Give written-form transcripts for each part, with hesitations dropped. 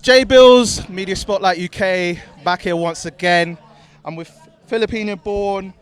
Billz, Media Spotlight UK, back here once again. I'm with Filipino-born,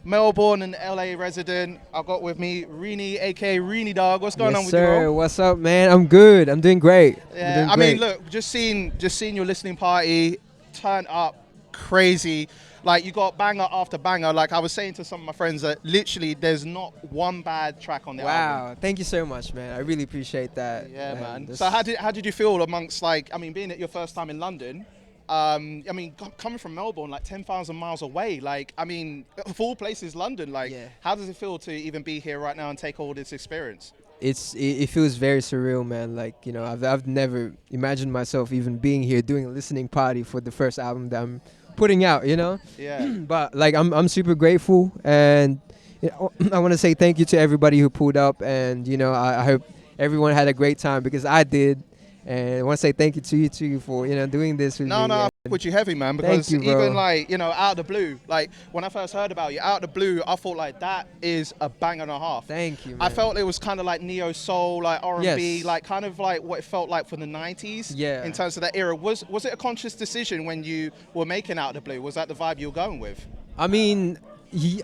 Melbourne and LA resident. I've got with me Rini, aka Rini Dog. What's going on with you, bro? What's up, man? I'm good. I'm doing great. Yeah, I mean, look, just seeing your listening party turn up crazy. Like, you got banger after banger. Like, I was saying to some of my friends that literally there's not one bad track on the album. Wow, thank you so much, man. I really appreciate that. Yeah, man. So how did you feel amongst, like, I mean, being at your first time in London, I mean, coming from Melbourne, like 10,000 miles away, like, I mean, of all places, London, like, how does it feel to even be here right now and take all this experience? It feels very surreal, man. Like, you know, I've never imagined myself even being here doing a listening party for the first album that I'm putting out, you know. Yeah. But like, I'm super grateful, and you know, I want to say thank you to everybody who pulled up, and you know, I hope everyone had a great time because I did, and I want to say thank you to you too for, you know, doing this with me. No, I put you heavy, man, because you, even like, you know, out of the blue, like when I first heard about you, out of the blue, I thought like that is a bang and a half. Thank you, man. I felt it was kind of like neo soul, like R&B, Yes. like kind of like what it felt like for the 90s. Yeah. In terms of that era, was it a conscious decision when you were making Out of the Blue? Was that the vibe you were going with? I mean,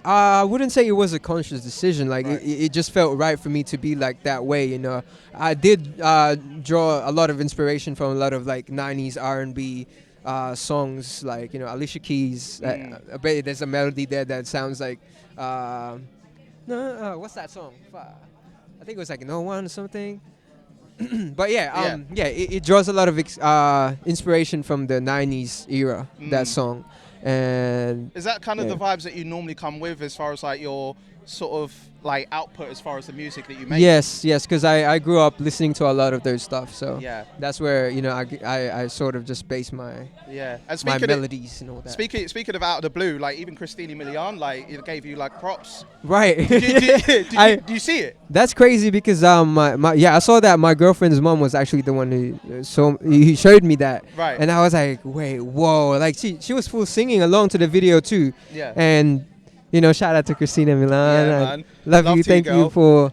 I wouldn't say it was a conscious decision. Like, Right. it just felt right for me to be like that way, you know. I did draw a lot of inspiration from a lot of like 90s R&B songs, like, you know, Alicia Keys. I bet there's a melody there that sounds like, what's that song? I think it was like No One or something. But it draws a lot of inspiration from the 90s era, that song. And is that kind of the vibes that you normally come with as far as like your sort of like output as far as the music that you make? Yes, because I grew up listening to a lot of those stuff, so yeah, that's where, you know, I sort of just base my and my melodies and all that. Speaking of Out of the Blue, like even Christina Milian, like it gave you like props. Right. Do you see it? That's crazy because I saw that my girlfriend's mom was actually the one who he showed me that. Right. And I was like, wait, whoa, like she was full singing along to the video too. Yeah. And you know, shout out to Christina Milian. Yeah, man. Love you. Thank you for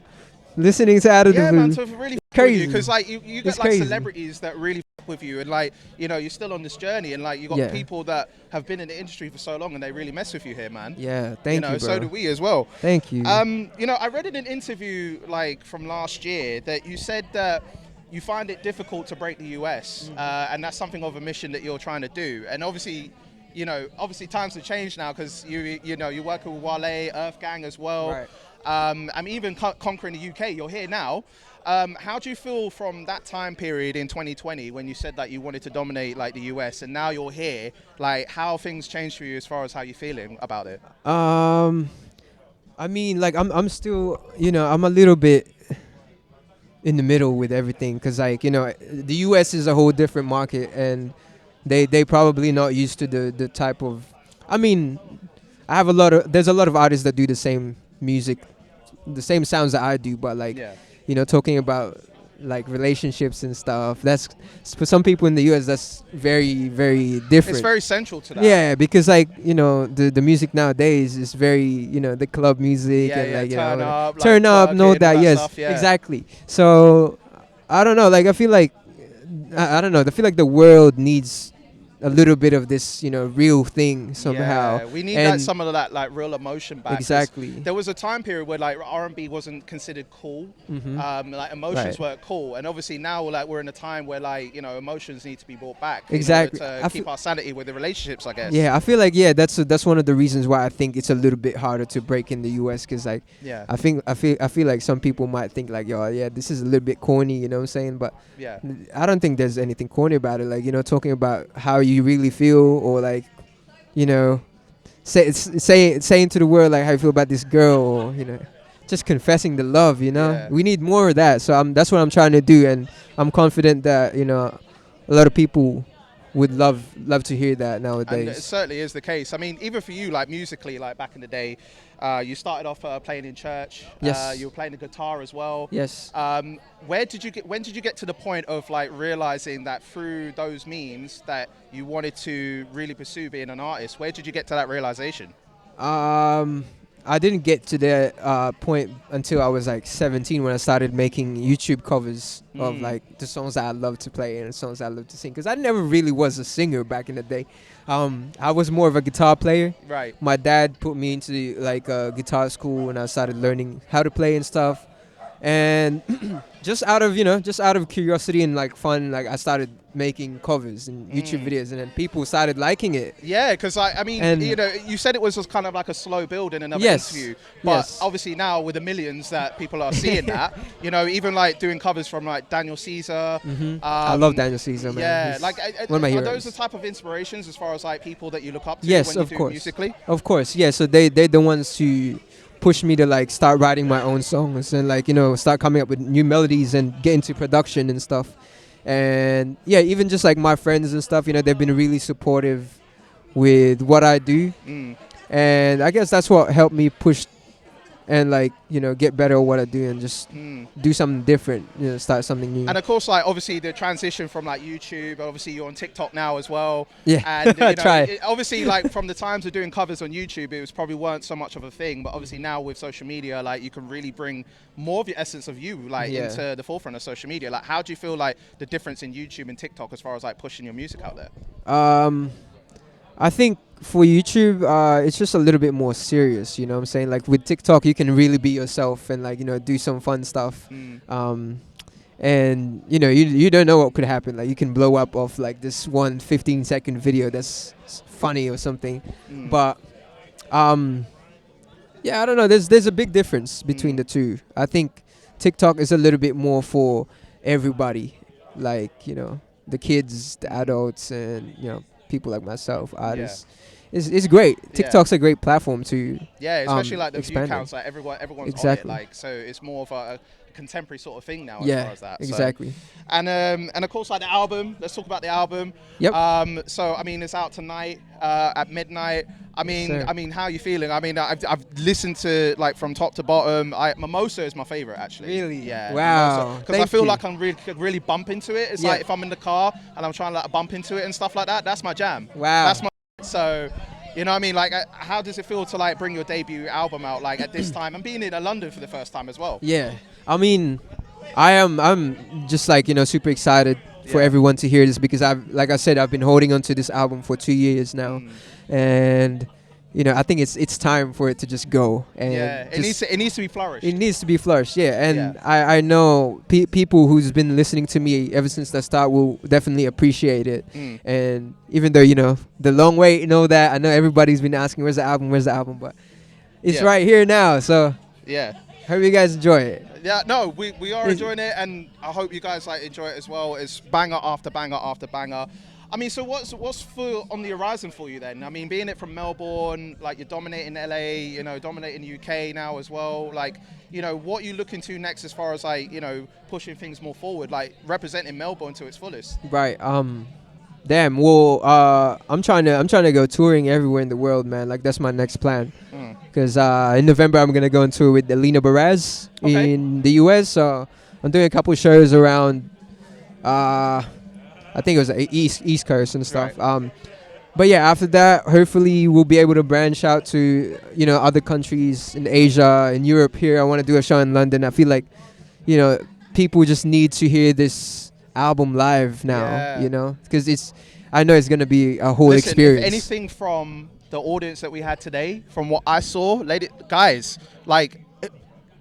listening to Out of the Blue. Yeah, man, so really crazy. Because like you get It's like crazy. celebrities that really f with you, and like, you know, you're still on this journey, and like you got people that have been in the industry for so long and they really mess with you here, man. Yeah, thank you, bro. So do we as well. Thank you. You know, I read in an interview like from last year that you said that you find it difficult to break the US, and that's something of a mission that you're trying to do. And obviously, you know, times have changed now because you know, you're working with Wale, Earth Gang as well. Right. I'm even conquering the UK. You're here now. How do you feel from that time period in 2020 when you said that you wanted to dominate like the US, and now you're here? Like, how things changed for you as far as how you're feeling about it? I mean, like I'm still, you know, I'm a little bit in the middle with everything because, like, you know, the US is a whole different market, and they probably not used to the type of, I mean, there's a lot of artists that do the same music, the same sounds that I do, but like, you know, talking about like relationships and stuff, that's for some people in the US that's very, very different. It's very central to that. Yeah, because like, you know, the music nowadays is very, you know, the club music and like, you know, turn up, know that, yes, stuff, exactly. So I don't know, like I feel like I don't know, I feel like the world needs a little bit of this, you know, real thing somehow. Yeah, we need some of that like real emotion back. Exactly. There was a time period where like R&B wasn't considered cool, like emotions weren't cool, and obviously now like we're in a time where like, you know, emotions need to be brought back. Exactly. To keep our sanity with the relationships, I guess. Yeah, I feel like that's one of the reasons why I think it's a little bit harder to break in the US, because like I feel like some people might think like, yo, yeah, this is a little bit corny, you know what I'm saying? But yeah, I don't think there's anything corny about it. Like, you know, talking about how you really feel, or like, you know, saying to the world like how you feel about this girl, or, you know, just confessing the love, you know. We need more of that, so that's what I'm trying to do, and I'm confident that, you know, a lot of people would love to hear that nowadays. And it certainly is the case. I mean, even for you, like musically, like back in the day, you started off playing in church. Yes. You were playing the guitar as well. Yes. When did you get to the point of like realizing that through those means that you wanted to really pursue being an artist? Where did you get to that realization? I didn't get to that point until I was like 17 when I started making YouTube covers of like the songs that I love to play and the songs I love to sing. Because I never really was a singer back in the day. I was more of a guitar player. Right. My dad put me into like guitar school and I started learning how to play and stuff. And just out of curiosity and like fun, like I started making covers and YouTube videos, and then people started liking it. Yeah, because I mean, And you said it was just kind of like a slow build in another Yes, interview, but yes. obviously now with the millions that people are seeing that, even like doing covers from like Daniel Caesar. I love Daniel Caesar, man. Yeah, He's like one of my are heroes. those the type of inspirations as far as like people that you look up to Yes, when you of do course. musically? Of course, yeah. So they're the ones who push me to like start writing my own songs and like start coming up with new melodies and get into production and stuff. And yeah, even just like my friends and stuff, they've been really supportive with what I do. And I guess that's what helped me push and like get better at what I do and just do something different, start something new. And of course, like obviously the transition from like YouTube, obviously you're on TikTok now as well. Yeah, and try. Obviously, like from the times of doing covers on YouTube, it was probably weren't so much of a thing. But obviously now with social media, like you can really bring more of your essence of you like into the forefront of social media. Like, how do you feel like the difference in YouTube and TikTok as far as like pushing your music out there? I think for YouTube, it's just a little bit more serious, you know what I'm saying? Like with TikTok, you can really be yourself and like, do some fun stuff. And, you don't know what could happen. Like you can blow up off like this 15-second video that's funny or something. But, yeah, I don't know. There's a big difference between the two. I think TikTok is a little bit more for everybody. Like, the kids, the adults, and, people like myself, artists. It's great. TikTok's a great platform to especially like the view expand counts, like everyone's Exactly. on it, like so it's more of a contemporary sort of thing now as far as that. Exactly. So, and of course like the album. Let's talk about the album. Yep. So I mean it's out tonight at midnight. I mean Sir. how are you feeling? I mean I've listened to like from top to bottom. Mimosa is my favorite actually. Really? Yeah. Wow. Because I feel like I'm really bump into it. It's like if I'm in the car and I'm trying to like bump into it and stuff like that. That's my jam. Wow. That's my so. You know what I mean? Like, how does it feel to like bring your debut album out like at this time and being in London for the first time as well? Yeah, I mean, I'm just like super excited for everyone to hear this because like I said, I've been holding on to this album for 2 years now, and I think it's time for it to just go. And it needs to be flourished. It needs to be flourished, and I know people who's been listening to me ever since the start will definitely appreciate it. And even though the long wait and all that, I know everybody's been asking where's the album, but it's right here now. So hope you guys enjoy it. Yeah, no, we are enjoying it, and I hope you guys like enjoy it as well. It's banger after banger after banger. I mean, so what's on the horizon for you then? I mean, being it from Melbourne, like you're dominating LA, dominating the UK now as well. Like, what are you looking to next as far as like, pushing things more forward, like representing Melbourne to its fullest? Right. Damn. Well, I'm trying to go touring everywhere in the world, man. Like that's my next plan. Because in November I'm gonna go on tour with Alina Baraz in the US. So I'm doing a couple shows around. I think it was East Coast and stuff. Right. But yeah, after that, hopefully we'll be able to branch out to other countries in Asia and Europe. Here, I want to do a show in London. I feel like people just need to hear this album live now. Because I know it's gonna be a whole experience. If anything from the audience that we had today, from what I saw, guys, like.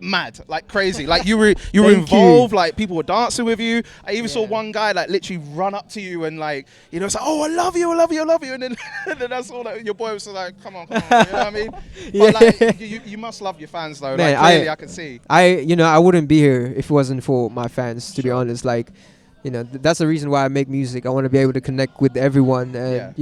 Mad, like crazy, like you were involved, like people were dancing with you. I even saw one guy like literally run up to you and like it's like, oh, I love you, and then I saw that your boy was like, come on, you know what I mean? But like you must love your fans though. Man, like clearly I can see. I wouldn't be here if it wasn't for my fans, to be honest. Like that's the reason why I make music. I want to be able to connect with everyone and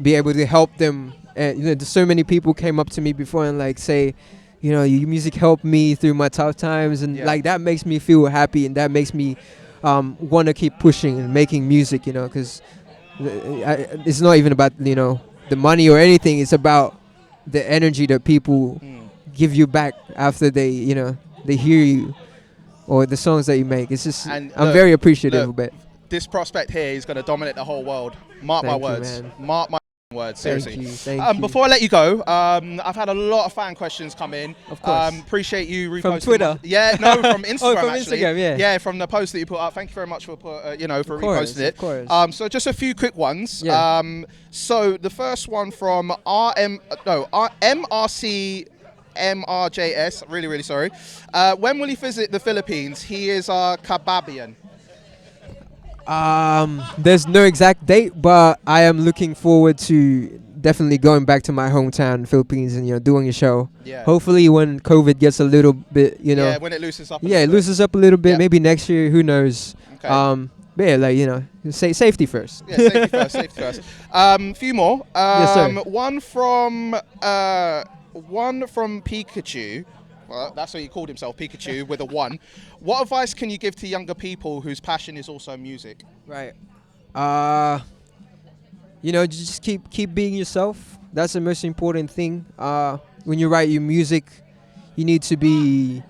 be able to help them. And there's so many people came up to me before and like say, your music helped me through my tough times, and like that makes me feel happy, and that makes me want to keep pushing and making music, because it's not even about the money or anything. It's about the energy that people give you back after they they hear you or the songs that you make. It's just I'm very appreciative of it. This prospect here is going to dominate the whole world. Mark my words. You, Mark my words, seriously. Thank you. Before I let you go, I've had a lot of fan questions come in. Of course. Appreciate you reposting. From Twitter? From Instagram. From actually. Instagram, yeah. From the post that you put up. Thank you very much for reposting it. Of course. So just a few quick ones. Yeah. So the first one from MRC. MRJS, really sorry. When will he visit the Philippines? He is Kababian. There's no exact date, but I am looking forward to definitely going back to my hometown, Philippines, and doing a show. Yeah. Hopefully, when COVID gets a little bit, Yeah, when it loosens up. It loosens up a little bit. Yeah. Maybe next year. Who knows? Okay. But yeah, safety first. Yeah, safety first. Few more. Yes, sir. One from Pikachu. Well, that's what he called himself, Pikachu, with a 1. What advice can you give to younger people whose passion is also music? Right. Just keep being yourself. That's the most important thing. When you write your music, you need to be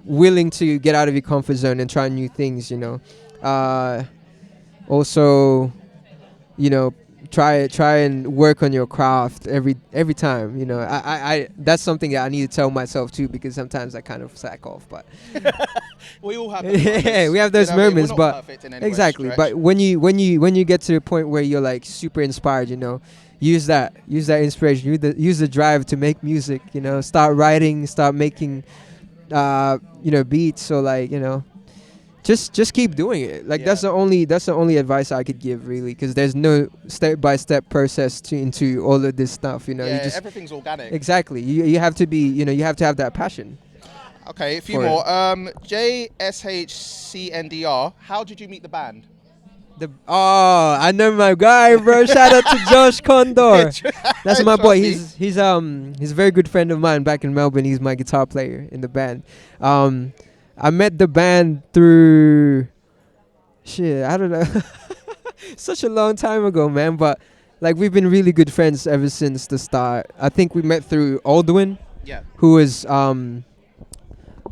willing to get out of your comfort zone and try new things. Also, try and work on your craft every time. I that's something that I need to tell myself too, because sometimes I kind of slack off. But we all have those moments. Yeah, we have those moments. But exactly. But when you get to the point where you're like super inspired, use that inspiration, use the drive to make music. Start writing, start making beats. So just keep doing it. That's the only advice I could give, really, because there's no step-by-step process into all of this stuff. Everything's organic. Exactly. You have to be, you have to have that passion. Okay, a few more. JSHCNDR, how did you meet the band? I know my guy, bro. Shout out to Josh Condor. That's my boy. He's a very good friend of mine back in Melbourne. He's my guitar player in the band. I met the band through I don't know. Such a long time ago, man. But we've been really good friends ever since the start. I think we met through Aldwin, who is also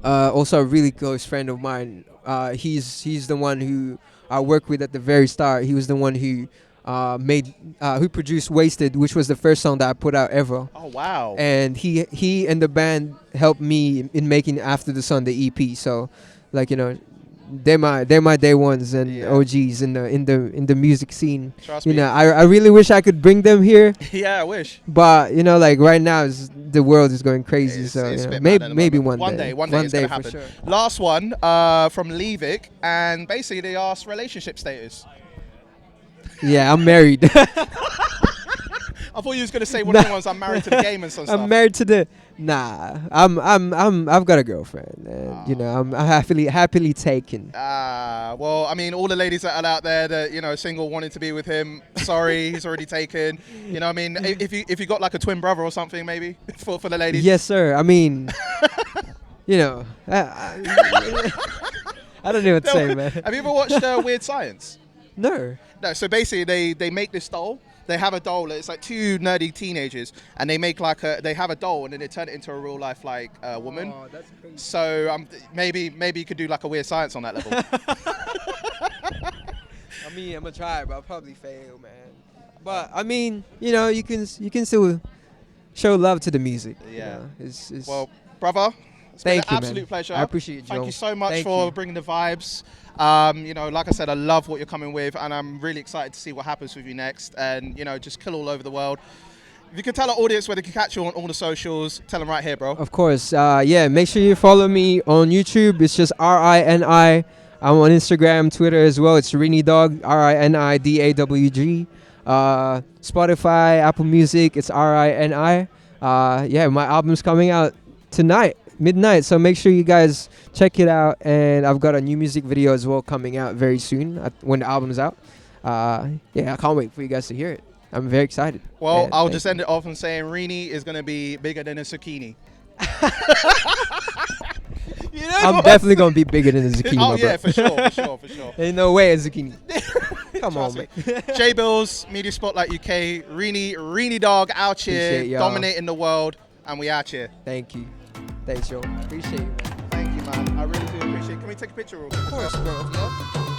a really close friend of mine. He's the one who I worked with at the very start. He was the one who who produced Wasted, which was the first song that I put out ever. Oh, wow. And he and the band helped me in making After the Sun, the EP. So they're my day ones and OGs in the music scene. Trust me. I really wish I could bring them here. Yeah, I wish. But right now the world is going crazy. It's maybe one day it's gonna happen. Sure. Last one from Levick, and basically they asked relationship status. Yeah, I'm married. I thought you was gonna say one of the ones I'm married to the game and some stuff. I'm married to the. Nah, I've got a girlfriend, and I'm happily taken. Well, I mean, all the ladies that are out there that single, wanting to be with him. Sorry, he's already taken. I mean, if you got like a twin brother or something, maybe for the ladies. Yes, sir. I mean, I don't know what to say, man. Have you ever watched Weird Science? No. No, so basically they make this doll. They have a doll. It's like two nerdy teenagers, and they make they have a doll, and then they turn it into a real life woman. Oh, that's crazy. So maybe you could do like a Weird Science on that level. I mean, I'm gonna try, but I'll probably fail, man. But I mean, you can still show love to the music. Yeah. It's well, brother, it's been an absolute pleasure. I appreciate it, Joe. Thank you so much for bringing the vibes. Like I said, I love what you're coming with, and I'm really excited to see what happens with you next, and just kill all over the world. If you can tell our audience where they can catch you on all the socials, tell them right here, bro. Of course. Make sure you follow me on YouTube. It's just RINI. I'm on Instagram, Twitter as well. It's Rini Dog, RINIDAWG. Spotify, Apple Music, it's RINI. My album's coming out tonight, midnight, so make sure you guys check it out. And I've got a new music video as well coming out very soon when the album's out. I can't wait for you guys to hear it. I'm very excited. Well, I'll just end it off and saying Rini is going to be bigger than a zucchini. I'm definitely going to be bigger than a zucchini. Oh, yeah, for sure. Ain't no way a zucchini. Come on, man. J Billz, Media Spotlight UK, Rini Dog out here, dominating the world, and we out here. Thank you. Thanks, yo. Appreciate it, man. Thank you, man. I really do appreciate it. Can we take a picture real quick? Of course, bro. Yeah?